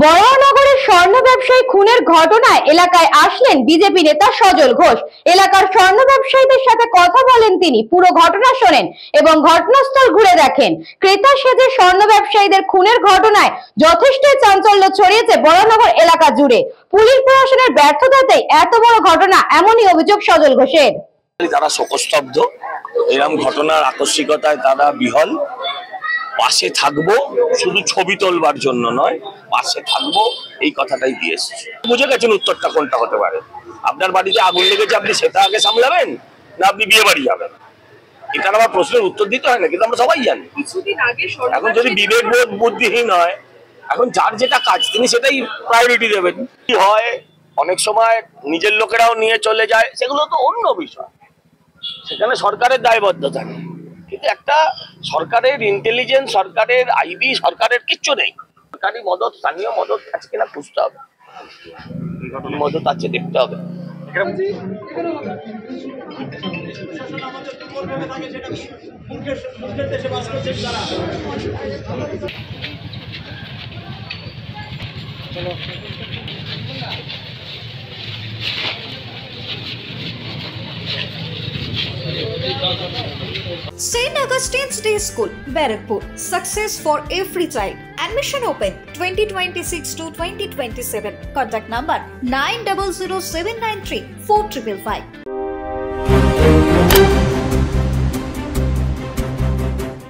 বরানগরের স্বর্ণ ব্যবসায়ী খুনের ঘটনায় এলাকায় আসলেন বিজেপি নেতা সজল ঘোষ। এলাকার স্বর্ণ ব্যবসায়ীদের সাথে কথা বলেন তিনি, পুরো ঘটনা শোনেন এবং ঘটনাস্থল ঘুরে দেখেন। ক্রেতা সেজে স্বর্ণ ব্যবসায়ীদের খুনের ঘটনায় যথেষ্ট চাঞ্চল্য ছড়িয়েছে বরানগর এলাকা জুড়ে। পুলিশ প্রশাসনের ব্যর্থতাতেই এত বড় ঘটনা, এমনই অভিযোগ সজল ঘোষের। তারা শোকস্তব্ধ, এরকম ঘটনার আকস্মিকতায় তারা বিহল। পাশে থাকবো, শুধু ছবি তোলবার জন্য নয়, পাশে থাকবো এই কথাটাই দিয়ে এসেছে। বুঝে গেছেন উত্তরটা কোনটা হতে পারে। আপনার বাড়িতে আগুন লেগেছে, আপনি সেটা আগে সামলাবেন না আপনি বিয়ে বাড়ি যাবেন? এটা আমার প্রশ্নের উত্তর দিতে হয় না, কিন্তু আমরা সবাই জানি। এখন যদি বিবেকবোধ বুদ্ধিহীন হয়, এখন যার যেটা কাজ তিনি সেটাই প্রায়োরিটি দেবেন। কি হয় অনেক সময় নিজের লোকেরাও নিয়ে চলে যায়, সেগুলো তো অন্য বিষয়, সেখানে সরকারের দায়বদ্ধতা নেই। কিন্তু একটা সরকারের ইন্টেলিজেন্স, সরকারের আইবি, সরকারের কিচ্ছু নেই। সরকারি মদত, স্থানীয় মদত আছে কিনা খুঁজতে হবে, মদত আছে দেখতে হবে। St. Augustine's Day School, Barakpur. Success for every child. Admission open 2026 to 2027. Contact number 900793 4555.